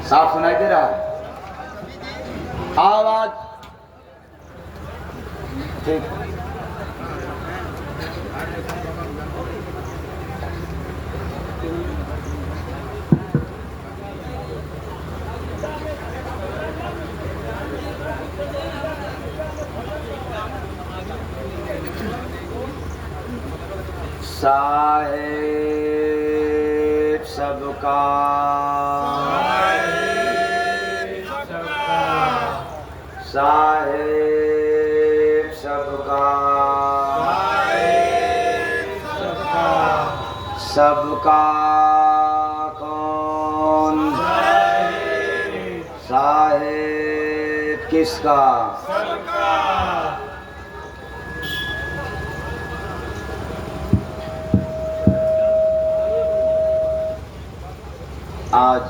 साफ सुनाई दे रहा है? आवाज ठीक। साहेब सबका साहेब सबका सबका कौन? साहेब किसका? आज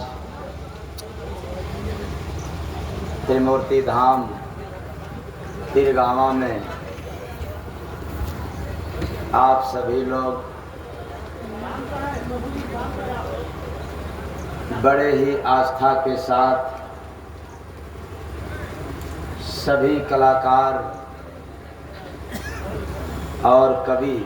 त्रिमूर्ति धाम तिरगावा में आप सभी लोग बड़े ही आस्था के साथ सभी कलाकार और कवि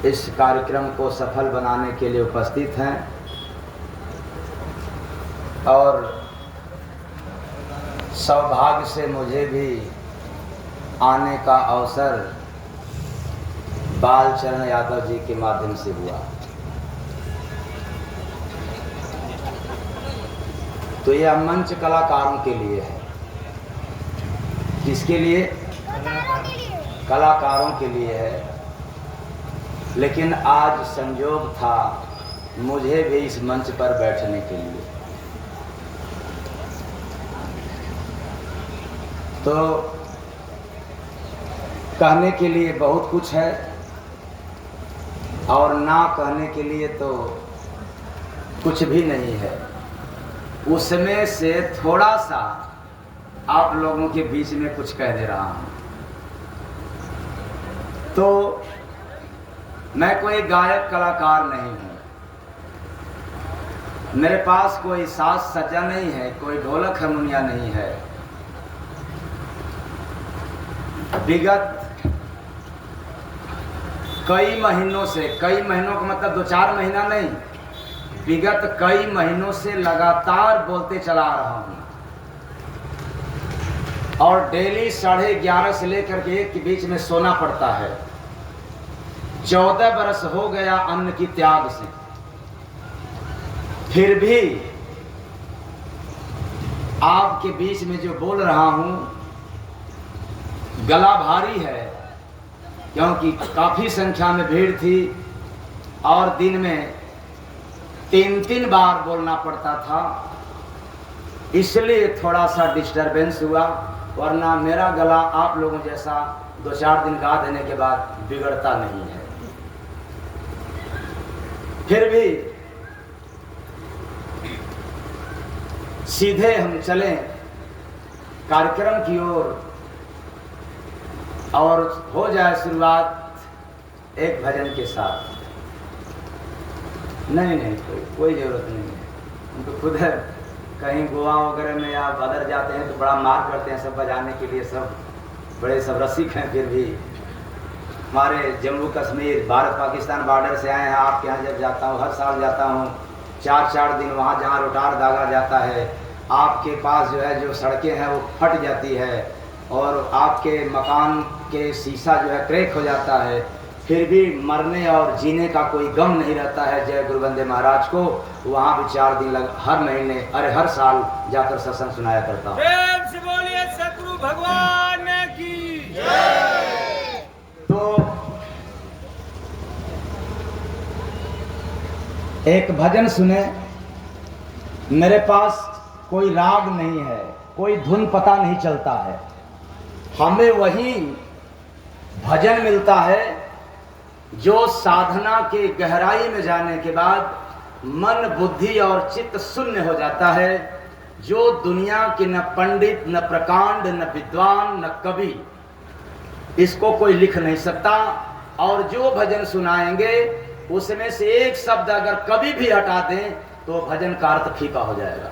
इस कार्यक्रम को सफल बनाने के लिए उपस्थित हैं और सौभाग्य से मुझे भी आने का अवसर बालचरण यादव जी के माध्यम से हुआ। तो यह मंच कलाकारों के लिए है। किसके लिए? कलाकारों के लिए है। लेकिन आज संयोग था मुझे भी इस मंच पर बैठने के लिए। तो कहने के लिए बहुत कुछ है और ना कहने के लिए तो कुछ भी नहीं है। उसमें से थोड़ा सा आप लोगों के बीच में कुछ कह दे रहा हूँ। तो मैं कोई गायक कलाकार नहीं हूँ, मेरे पास कोई साज सज्जा नहीं है, कोई ढोलक हारमोनिया नहीं है। विगत कई महीनों से, कई महीनों का मतलब 2-4 महीना नहीं, विगत कई महीनों से लगातार बोलते चला आ रहा हूँ और डेली 11:30 से लेकर के 1 के बीच में सोना पड़ता है। 14 बरस हो गया अन्न की त्याग से, फिर भी आपके बीच में जो बोल रहा हूं गला भारी है, क्योंकि काफी संख्या में भीड़ थी और दिन में 3-3 बार बोलना पड़ता था, इसलिए थोड़ा सा डिस्टरबेंस हुआ। वरना मेरा गला आप लोगों जैसा 2-4 दिन गा देने के बाद बिगड़ता नहीं है। फिर भी सीधे हम चलें कार्यक्रम की ओर और हो जाए शुरुआत एक भजन के साथ। नहीं कोई ज़रूरत नहीं है। उनको खुद है, कहीं गोवा वगैरह में या बदर जाते हैं तो बड़ा मार करते हैं सब बजाने के लिए, सब बड़े सब रसिक हैं। फिर भी हमारे जम्मू कश्मीर भारत पाकिस्तान बॉर्डर से आए हैं। आपके यहाँ जब जाता हूँ, हर साल जाता हूँ, 4-4 दिन वहाँ जहाँ रोटार दागा जाता है, आपके पास जो है जो सड़कें हैं वो फट जाती है और आपके मकान के शीशा जो है क्रैक हो जाता है, फिर भी मरने और जीने का कोई गम नहीं रहता है। जय गुरु वंदे महाराज को वहाँ भी 4 दिन हर महीने, अरे हर साल जाकर सत्संग सुनाया करता हूँ। प्रेम से बोलिए सतगुरु भगवान की जय। तो एक भजन सुने। मेरे पास कोई राग नहीं है, कोई धुन पता नहीं चलता है, हमें वही भजन मिलता है जो साधना के गहराई में जाने के बाद मन बुद्धि और चित्त शून्य हो जाता है, जो दुनिया के न पंडित न प्रकांड न विद्वान न कवि इसको कोई लिख नहीं सकता। और जो भजन सुनाएंगे उसमें से एक शब्द अगर कभी भी हटा दें तो भजन का अर्थ फीका हो जाएगा।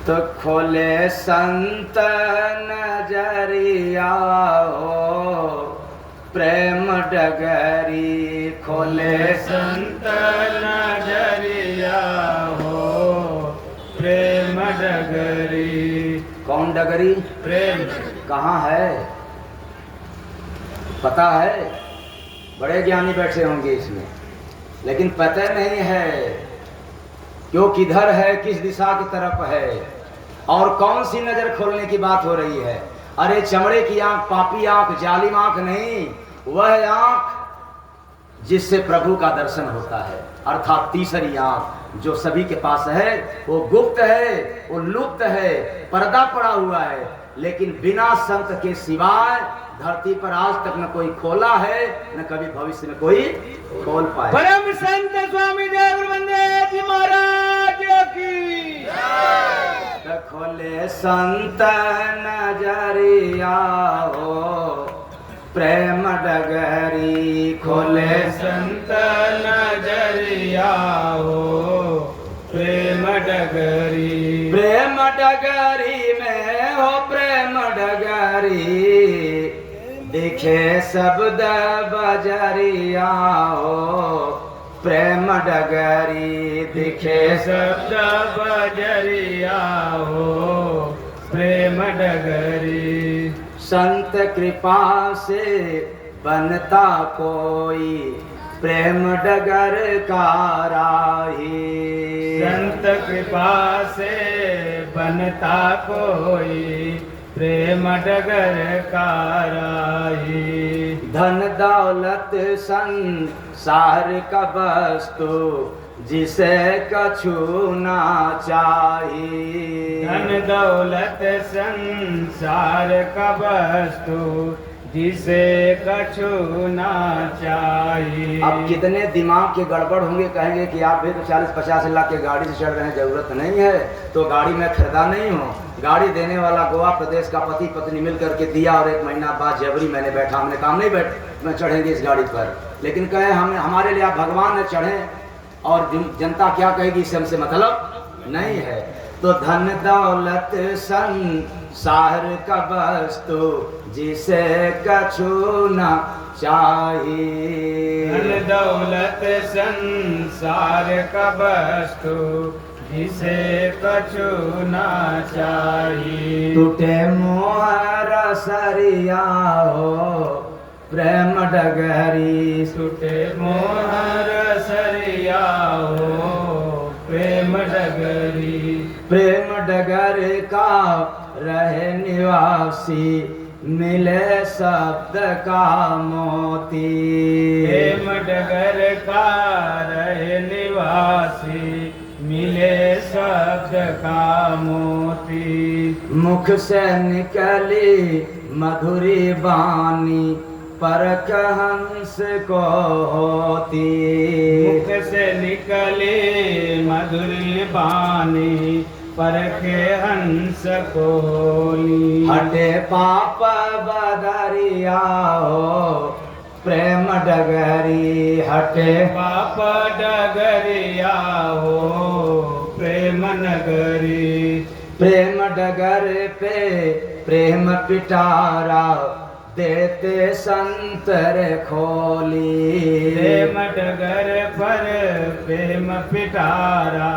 तो खोले संत नजरिया हो प्रेम डगरी, खोले संत नजरिया हो प्रेम डगरी। कौन डगरी? प्रेम कहाँ है पता है? बड़े ज्ञानी बैठे होंगे इसमें, लेकिन पता नहीं है क्यों, किधर है, किस दिशा की तरफ है, और कौन सी नजर खोलने की बात हो रही है। अरे चमड़े की आंख, पापी आंख, जालिम आंख नहीं, वह आंख जिससे प्रभु का दर्शन होता है, अर्थात तीसरी आंख जो सभी के पास है, वो गुप्त है, वो लुप्त है, पर्दा पड़ा हुआ है, लेकिन बिना संत के सिवाय धरती पर आज तक न कोई खोला है, न कभी भविष्य में कोई खोल पाए। परम संत स्वामी देवबंदे जी महाराज की खोले संत नजरिया हो प्रेम डगरी, खोले संत नजरिया हो प्रेम डगरी। प्रेम डगरी में हो प्रेम डगरी, दिखे शब्द बजरिया हो प्रेम डगरी, दिखे शब्द बजरिया हो प्रेम डगरी। संत कृपा से बनता कोई प्रेम डगर का राही, संत कृपा से बनता कोई प्रेम डगर का राही। धन दौलत संसार का वस्तु जिसे कछु ना चाहिए, धन दौलत संसार का वस्तु जिसे कछु ना चाहिए। अब कितने दिमाग के गड़बड़ होंगे, कहेंगे कि आप भी तो 40-50 लाख के गाड़ी से चढ़ रहे हैं, जरूरत नहीं है तो गाड़ी मैं खरीदा नहीं हूँ। गाड़ी देने वाला गोवा प्रदेश का पति पत्नी मिल करके दिया, और 1 महीना बाद जबरी मैंने बैठा, हमने काम नहीं मैं चढ़ेंगे इस गाड़ी पर, लेकिन कहे हमें हमारे लिए आप भगवान ने चढ़े, और जनता क्या कहेगी इससे हमसे मतलब नहीं है। तो धन दौलत संसार का वस्तु जिसे कछु न चाहिए, धन दौलत संसार का वस्तु जिसे कछु ना चाहिए। टूटे मोहर सरिया हो प्रेम डगरी, टूटे मोहर सरिया हो प्रेम डगरी। प्रेम डगर का रहे निवासी मिले शब्द का मोती, प्रेम डगर का रहे निवासी मिले शब्द का मोती। मुख से निकली मधुरी बानी परख हंस को होती, मुख से निकले मधुरी बानी परखे हंस को होली। हटे पाप बदरिया हो प्रेम डगरी, हटे पाप डगरिया हो प्रेम नगरी। प्रेम डगर पे प्रेम पिटारा देते संतर खोली, प्रेम डगर पर प्रेम पिटारा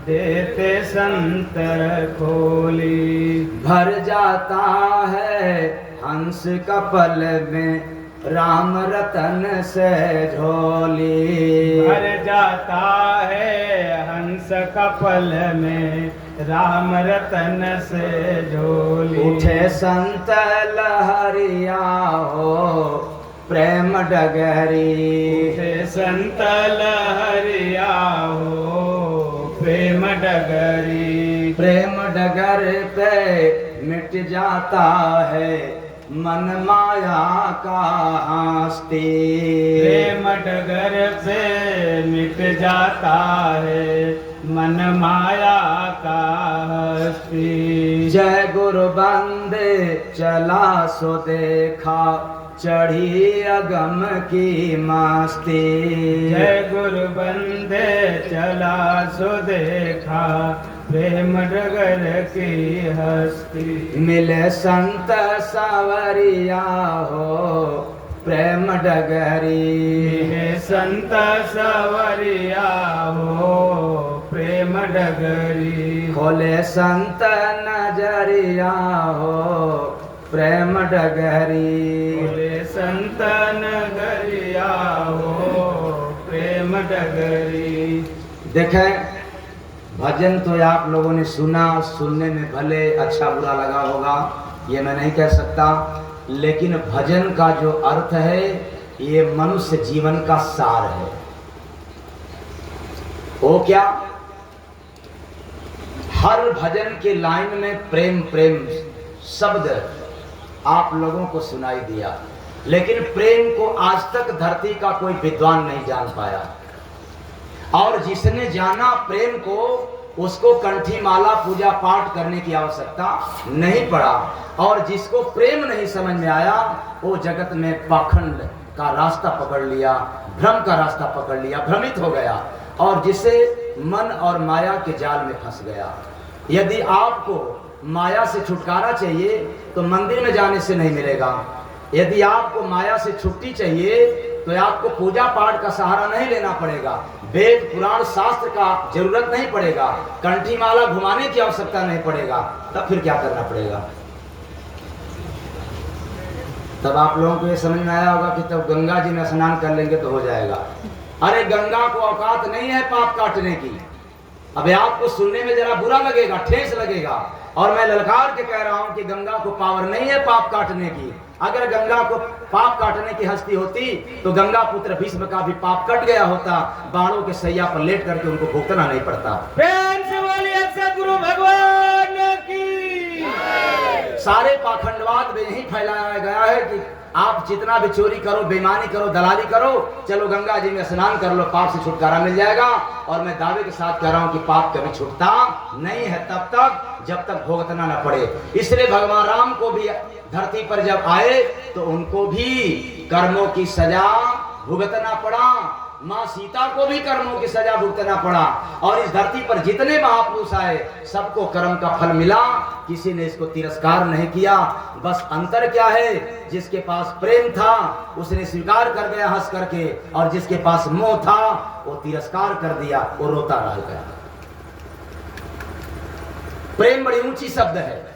देते संतर खोली। भर जाता है हंस कपल में राम रतन से झोली, भर जाता है हंस कपल में राम रतन से झोली। उठे संत लहरिया हो प्रेम डगरी, उठे संत लहरिया हो प्रेम डगरी। प्रेम डगर पे मिट जाता है मन माया का हस्ती, प्रेम डगर पे मिट जाता है मन माया का हस्ती। जय गुरु बंदे चला सो देखा चढ़ी अगम की मस्ती। जय गुरु बंदे चला सो देखा प्रेम डगर की हस्ती। मिले संत सवरिया हो प्रेम डगरी। संत सवरिया हो प्रेम डगरी। खोले संत नजरिया हो प्रेम डगरी। बोले संत नगरिया हो प्रेम डगरी। देखें, भजन तो आप लोगों ने सुना, सुनने में भले अच्छा बुरा लगा होगा, ये मैं नहीं कह सकता, लेकिन भजन का जो अर्थ है ये मनुष्य जीवन का सार है। वो क्या? हर भजन के लाइन में प्रेम प्रेम शब्द आप लोगों को सुनाई दिया, लेकिन प्रेम को आज तक धरती का कोई विद्वान नहीं जान पाया, और जिसने जाना प्रेम को उसको कंठी माला पूजा पाठ करने की आवश्यकता नहीं पड़ा, और जिसको प्रेम नहीं समझ में आया वो जगत में पाखंड का रास्ता पकड़ लिया, भ्रम का रास्ता पकड़ लिया, भ्रमित हो गया, और जिसे मन और माया के जाल में फंस गया। यदि आपको माया से छुटकारा चाहिए तो मंदिर में जाने से नहीं मिलेगा। यदि आपको माया से छुट्टी चाहिए तो आपको पूजा पाठ का सहारा नहीं लेना पड़ेगा, वेद पुराण शास्त्र का जरूरत नहीं पड़ेगा, कंठी माला घुमाने की आवश्यकता नहीं पड़ेगा। तब फिर क्या करना पड़ेगा? तब आप लोगों को ये समझ में आया होगा कि तब गंगा जी में स्नान कर लेंगे तो हो जाएगा। अरे गंगा को औकात नहीं है पाप काटने की। अब आपको सुनने में जरा बुरा लगेगा, ठेस लगेगा, और मैं ललकार के कह रहा हूं कि गंगा को पावर नहीं है पाप काटने की। अगर गंगा को पाप काटने की हस्ती होती तो गंगा पुत्र भीष्म का भी पाप कट गया होता, बाणों के सैया पर लेट करके उनको भुगतना नहीं पड़ता। प्रेम से बोलिए सद्गुरु भगवान की। सारे पाखंडवाद में यही फैलाया गया है कि आप जितना भी चोरी करो, बेईमानी करो, दलाली करो, चलो गंगा जी में स्नान कर लो, पाप से छुटकारा मिल जाएगा। और मैं दावे के साथ कह रहा हूं कि पाप कभी छूटता नहीं है तब तक जब तक भुगतना न पड़े। इसलिए भगवान राम को भी धरती पर जब आए तो उनको भी कर्मों की सजा भुगतना पड़ा, माँ सीता को भी कर्मों की सजा भुगतना पड़ा, और इस धरती पर जितने महापुरुष आए सबको कर्म का फल मिला, किसी ने इसको तिरस्कार नहीं किया। बस अंतर क्या है? जिसके पास प्रेम था उसने स्वीकार कर गया हंस करके, और जिसके पास मोह था वो तिरस्कार कर दिया, वो रोता रह गया। प्रेम बड़ी ऊंची शब्द है।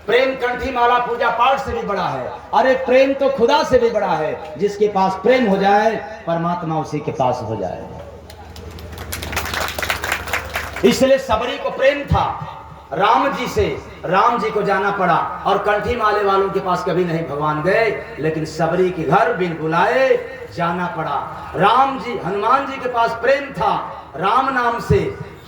प्रेम कंठी माला पूजा पाठ से भी बड़ा है। अरे प्रेम तो खुदा से भी बड़ा है। जिसके पास प्रेम हो जाए परमात्मा उसी के पास हो जाए। इसलिए सबरी को प्रेम था राम जी से, राम जी को जाना पड़ा, और कंठी माले वालों के पास कभी नहीं भगवान गए, लेकिन सबरी के घर बिन बुलाए जाना पड़ा। राम जी, हनुमान जी के पास प्रेम था, राम नाम से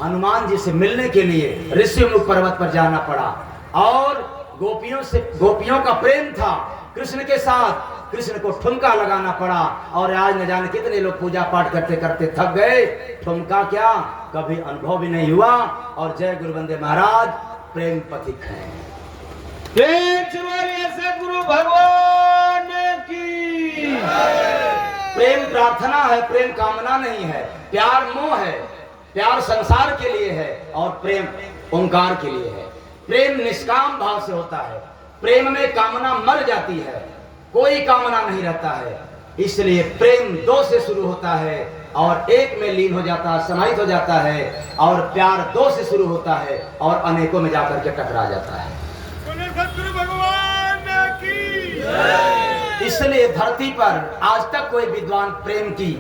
हनुमान जी से मिलने के लिए ऋषिमुख पर्वत पर जाना पड़ा। और गोपियों का प्रेम था कृष्ण के साथ, कृष्ण को ठुमका लगाना पड़ा। और आज न जाने कितने लोग पूजा पाठ करते करते थक गए, ठुमका क्या कभी अनुभव भी नहीं हुआ। और जय गुरु वंदे महाराज प्रेम पथिक है। सद्गुरु भगवान की। प्रेम प्रार्थना है, प्रेम कामना नहीं है। प्यार मोह है, प्यार संसार के लिए है, और प्रेम ओंकार के लिए है। प्रेम निष्काम भाव से होता है। प्रेम में कामना मर जाती है, कोई कामना नहीं रहता है। इसलिए प्रेम दो से शुरू होता है और एक में लीन हो जाता है, समाहित हो जाता है। और प्यार दो से शुरू होता है और अनेकों में जाकर के टकरा जाता है। सद्गुरु भगवान की। इसलिए धरती पर आज तक कोई विद्वान प्रेम की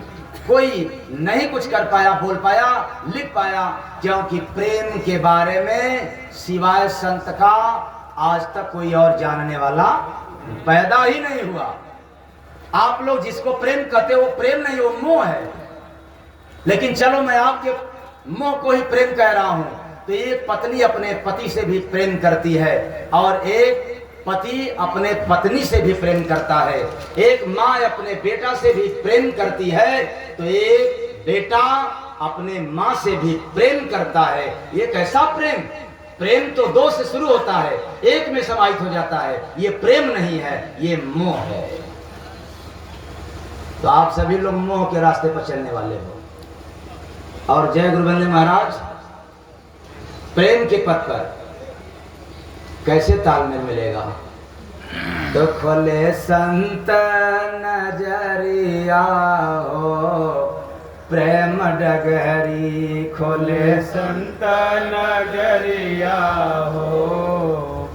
कोई नहीं कुछ कर पाया, बोल पाया, लिख पाया, क्योंकि प्रेम के बारे में सिवाय संत का आज तक कोई और जानने वाला पैदा ही नहीं हुआ। आप लोग जिसको प्रेम कहते हो वो प्रेम नहीं, वो मोह है। लेकिन चलो मैं आपके मोह को ही प्रेम कह रहा हूं। तो एक पत्नी अपने पति से भी प्रेम करती है, और एक पति अपने पत्नी से भी प्रेम करता है। एक माँ अपने बेटा से भी प्रेम करती है, तो एक बेटा अपने माँ से भी प्रेम करता है। ये कैसा प्रेम? प्रेम तो दो से शुरू होता है, एक में समाहित हो जाता है। ये प्रेम नहीं है, ये मोह है। तो आप सभी लोग मोह के रास्ते पर चलने वाले हो। और जय गुरु बंदे महाराज, प्रेम के पथ पर कैसे तालमेल मिलेगा? तो खोले संत नजरिया हो प्रेम डगहरी, खोले संत नजरिया हो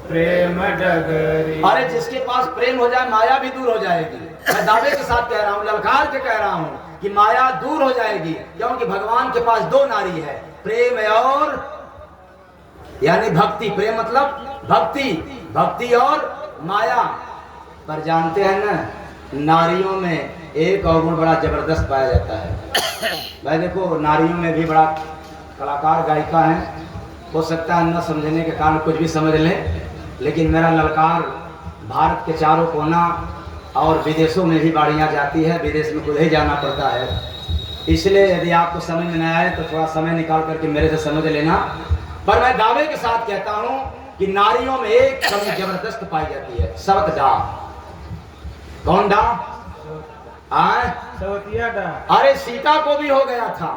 प्रेम डगरी। अरे जिसके पास प्रेम हो जाए माया भी दूर हो जाएगी। मैं दावे के साथ कह रहा हूँ, ललकार के कह रहा हूँ कि माया दूर हो जाएगी, क्योंकि भगवान के पास दो नारी है, प्रेम और यानी भक्ति। प्रेम मतलब भक्ति, भक्ति और माया। पर जानते हैं ना, नारियों में एक और गुण बड़ा जबरदस्त पाया जाता है। भाई देखो, नारियों में भी बड़ा कलाकार गायिका हैं, हो सकता है न समझने के कारण कुछ भी समझ लें, लेकिन मेरा ललकार भारत के चारों कोना और विदेशों में भी बाड़ियाँ जाती है, विदेश में खुद ही जाना पड़ता है। इसलिए यदि आपको समझ में न आए तो थोड़ा समय निकाल करके मेरे से समझ लेना। पर मैं दावे के साथ कहता हूँ कि नारियों में एक कमी जबरदस्त पाई जाती है, सवत डा। कौन डा? सवतिया डा। अरे सीता को भी हो गया था,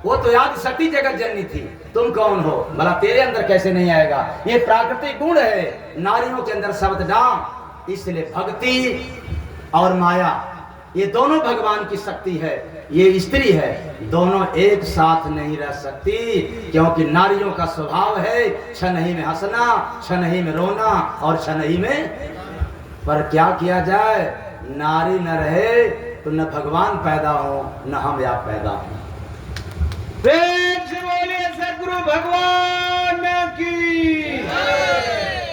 वो तो याद सती जगत जननी थी। तुम कौन हो भला, तेरे अंदर कैसे नहीं आएगा? ये प्राकृतिक गुण है नारियों के अंदर, शब्द डा। इसलिए भक्ति और माया ये दोनों भगवान की शक्ति है, ये स्त्री है, दोनों एक साथ नहीं रह सकती, क्योंकि नारियों का स्वभाव है क्षण ही में हंसना, क्षण ही में रोना और क्षण ही में। पर क्या किया जाए, नारी न रहे तो न भगवान पैदा हो न हम आप पैदा हो। प्रेम से बोलिए सद्गुरु भगवान की।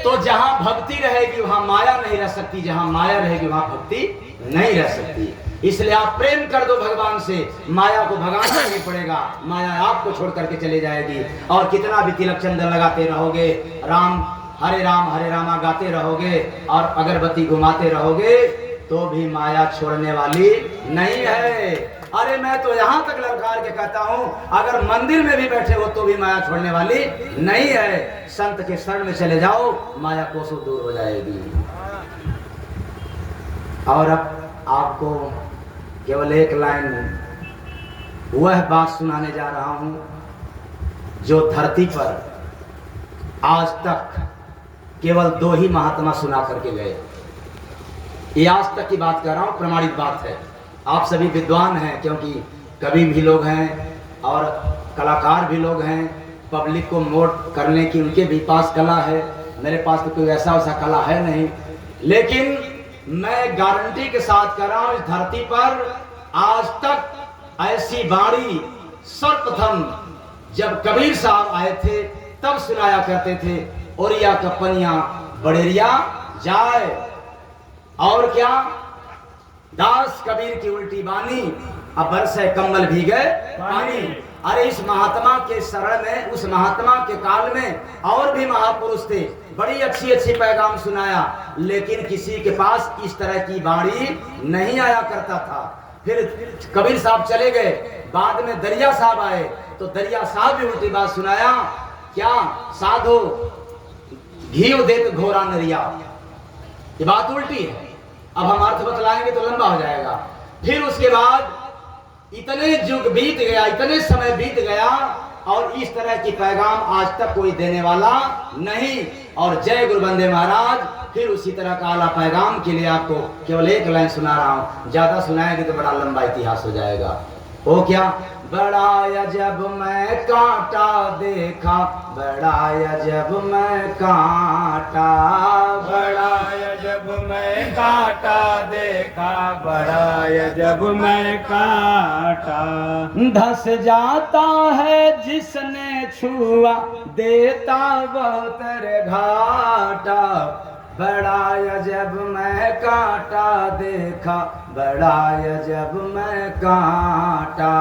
तो जहां भक्ति रहेगी वहां माया नहीं रह सकती, जहां माया रहेगी वहां भक्ति नहीं रह सकती। इसलिए आप प्रेम कर दो भगवान से, माया को भगाना नहीं पड़ेगा, माया आपको छोड़ करके चली जाएगी। और कितना भी तिलक चंदन लगाते रहोगे, राम हरे रामा गाते रहोगे और अगरबत्ती घुमाते रहोगे, तो भी माया छोड़ने वाली नहीं है। अरे मैं तो यहाँ तक ललकार के कहता हूँ, अगर मंदिर में भी बैठे हो तो भी माया छोड़ने वाली नहीं है। संत के शरण में चले जाओ, माया कोसों दूर हो जाएगी। और अब आपको केवल एक लाइन वह बात सुनाने जा रहा हूँ जो धरती पर आज तक केवल दो ही महात्मा सुना करके गए। ये आज तक की बात कर रहा हूँ, प्रमाणित बात है। आप सभी विद्वान हैं, क्योंकि कवि भी लोग हैं और कलाकार भी लोग हैं, पब्लिक को मोट करने की उनके भी पास कला है। मेरे पास तो कोई ऐसा कला है नहीं, लेकिन मैं गारंटी के साथ कह रहा हूँ, इस धरती पर आज तक ऐसी बाणी सर्वप्रथम जब कबीर साहब आए थे तब सुनाया करते थे, ओरिया कपनिया बड़ेरिया जाए। और क्या, दास कबीर की उल्टी बानी, अब बरसे कम्बल भीगे पानी। अरे इस महात्मा के शरण में, उस महात्मा के काल में और भी महापुरुष थे, बड़ी अच्छी अच्छी पैगाम सुनाया, लेकिन किसी के पास इस तरह की बाणी नहीं आया करता था। फिर कबीर साहब चले गए, बाद में दरिया साहब आए, तो दरिया साहब भी उल्टी बात सुनाया। क्या, साधो घी देत घोरा नरिया, ये बात उल्टी है। अब हम अर्थ बतलाएंगे तो लंबा हो जाएगा। फिर उसके बाद इतने युग बीत गया, इतने समय बीत गया, और इस तरह की पैगाम आज तक कोई देने वाला नहीं। और जय गुरु बंदे महाराज फिर उसी तरह का आला पैगाम के लिए आपको केवल एक लाइन सुना रहा हूं, ज्यादा सुनाएंगे तो बड़ा लंबा इतिहास हो जाएगा। वो क्या, बड़ा अजब मैं कांटा देखा, बड़ा अजब मैं कांटा, बड़ा अजब मैं कांटा देखा, बड़ा अजब मैं कांटा। धस जाता है जिसने छुआ, देता बहुत घाटा, बड़ा अजब मैं कांटा देखा, बड़ा अजब मैं कांटा,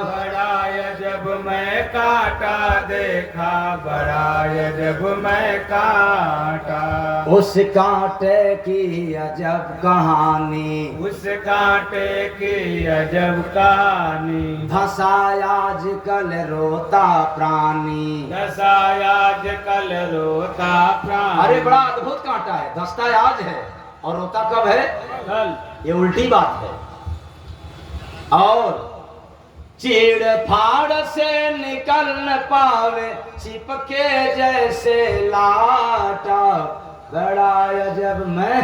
बड़ा अजब मैं कांटा देखा, बड़ा अजब मैं कांटा। उस कांटे की अजब कहानी, उस कांटे की अजब कहानी, धसाया आजकल रोता प्राणी, धसाया आजकल रोता प्राणी। अरे बड़ा अद्भुत कांटा है, धसता आज है और रोता कब है? कल। ये उल्टी बात है। और चीड़ फाड़ से निकल न पावे चिपके जैसे लाटा, बड़ा अजब मैं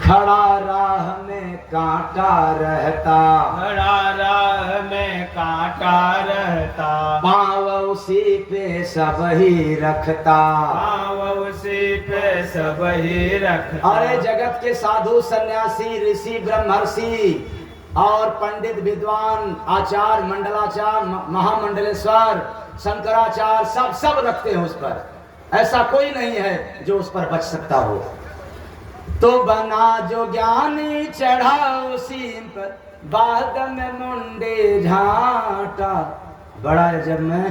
खड़ा राह में कांटा रहता, खड़ा राह में कांटा रहता, पाँव उसी पे सब ही रखता, पाँव उसी पे सब ही रखता। अरे जगत के साधु सन्यासी ऋषि ब्रह्मर्षि और पंडित विद्वान आचार्य मंडलाचार्य महामंडलेश्वर शंकराचार्य सब रखते हैं उस पर, ऐसा कोई नहीं है जो उस पर बच सकता हो। तो बना जो ज्ञानी चढ़ा उसी पर, बाद में मुंडे झांटा, बड़ा जब मैं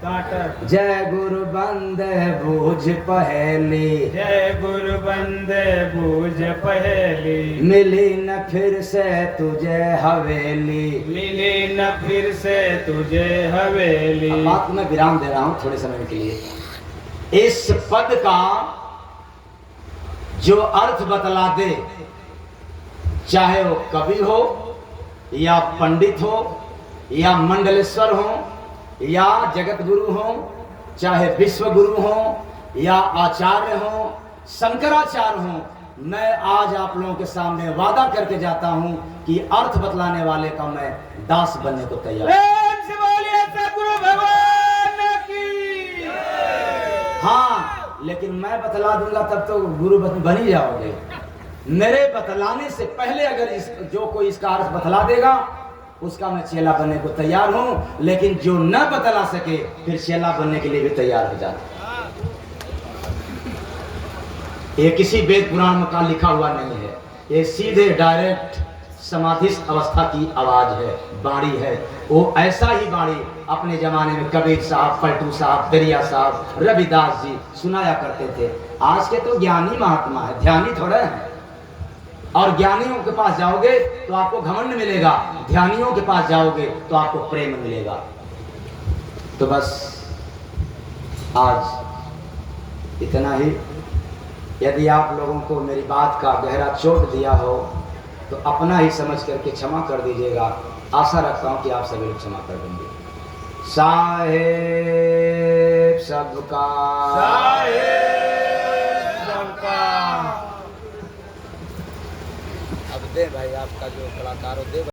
कांटा। जय गुरु बंदे बूझ पहेली, जय गुरु बंदे बूझ पहेली, मिली न फिर से तुझे हवेली, मिली न फिर से तुझे हवेली। अब बात में विराम दे रहा हूं थोड़े समय के लिए। इस पद का जो अर्थ बतला दे, चाहे वो कवि हो या पंडित हो या मंडलेश्वर हो या जगत गुरु हो, चाहे विश्व गुरु हो या आचार्य हो, शंकराचार्य हो, मैं आज आप लोगों के सामने वादा करके जाता हूं कि अर्थ बतलाने वाले का मैं दास बनने को तैयार हूं। प्रेम से बोलिए सद्गुरु भगवान की। हाँ, लेकिन मैं बतला दूंगा तब तो गुरु बन ही जाओगे। मेरे बतलाने से पहले अगर जो कोई इसका अर्थ बतला देगा उसका मैं चेला बनने को तैयार हूं, लेकिन जो न बतला सके फिर चेला बनने के लिए भी तैयार हो जाता। ये किसी वेद पुराण में का लिखा हुआ नहीं है, ये सीधे डायरेक्ट समाधिस्थ अवस्था की आवाज है, बाणी है। वो ऐसा ही बाणी अपने जमाने में कबीर साहब, पलटू साहब, दरिया साहब, रविदास जी सुनाया करते थे। आज के तो ज्ञानी महात्मा है, ध्यानी थोड़े हैं। और ज्ञानियों के पास जाओगे तो आपको घमंड मिलेगा, ध्यानियों के पास जाओगे तो आपको प्रेम मिलेगा। तो बस आज इतना ही। यदि आप लोगों को मेरी बात का गहरा चोट दिया हो तो अपना ही समझ करके क्षमा कर दीजिएगा। आशा रखता हूं कि आप सभी लोग क्षमा कर देंगे। साहेब सबका, साहेब सबका। अब दे भाई, आपका जो कलाकार हो दे।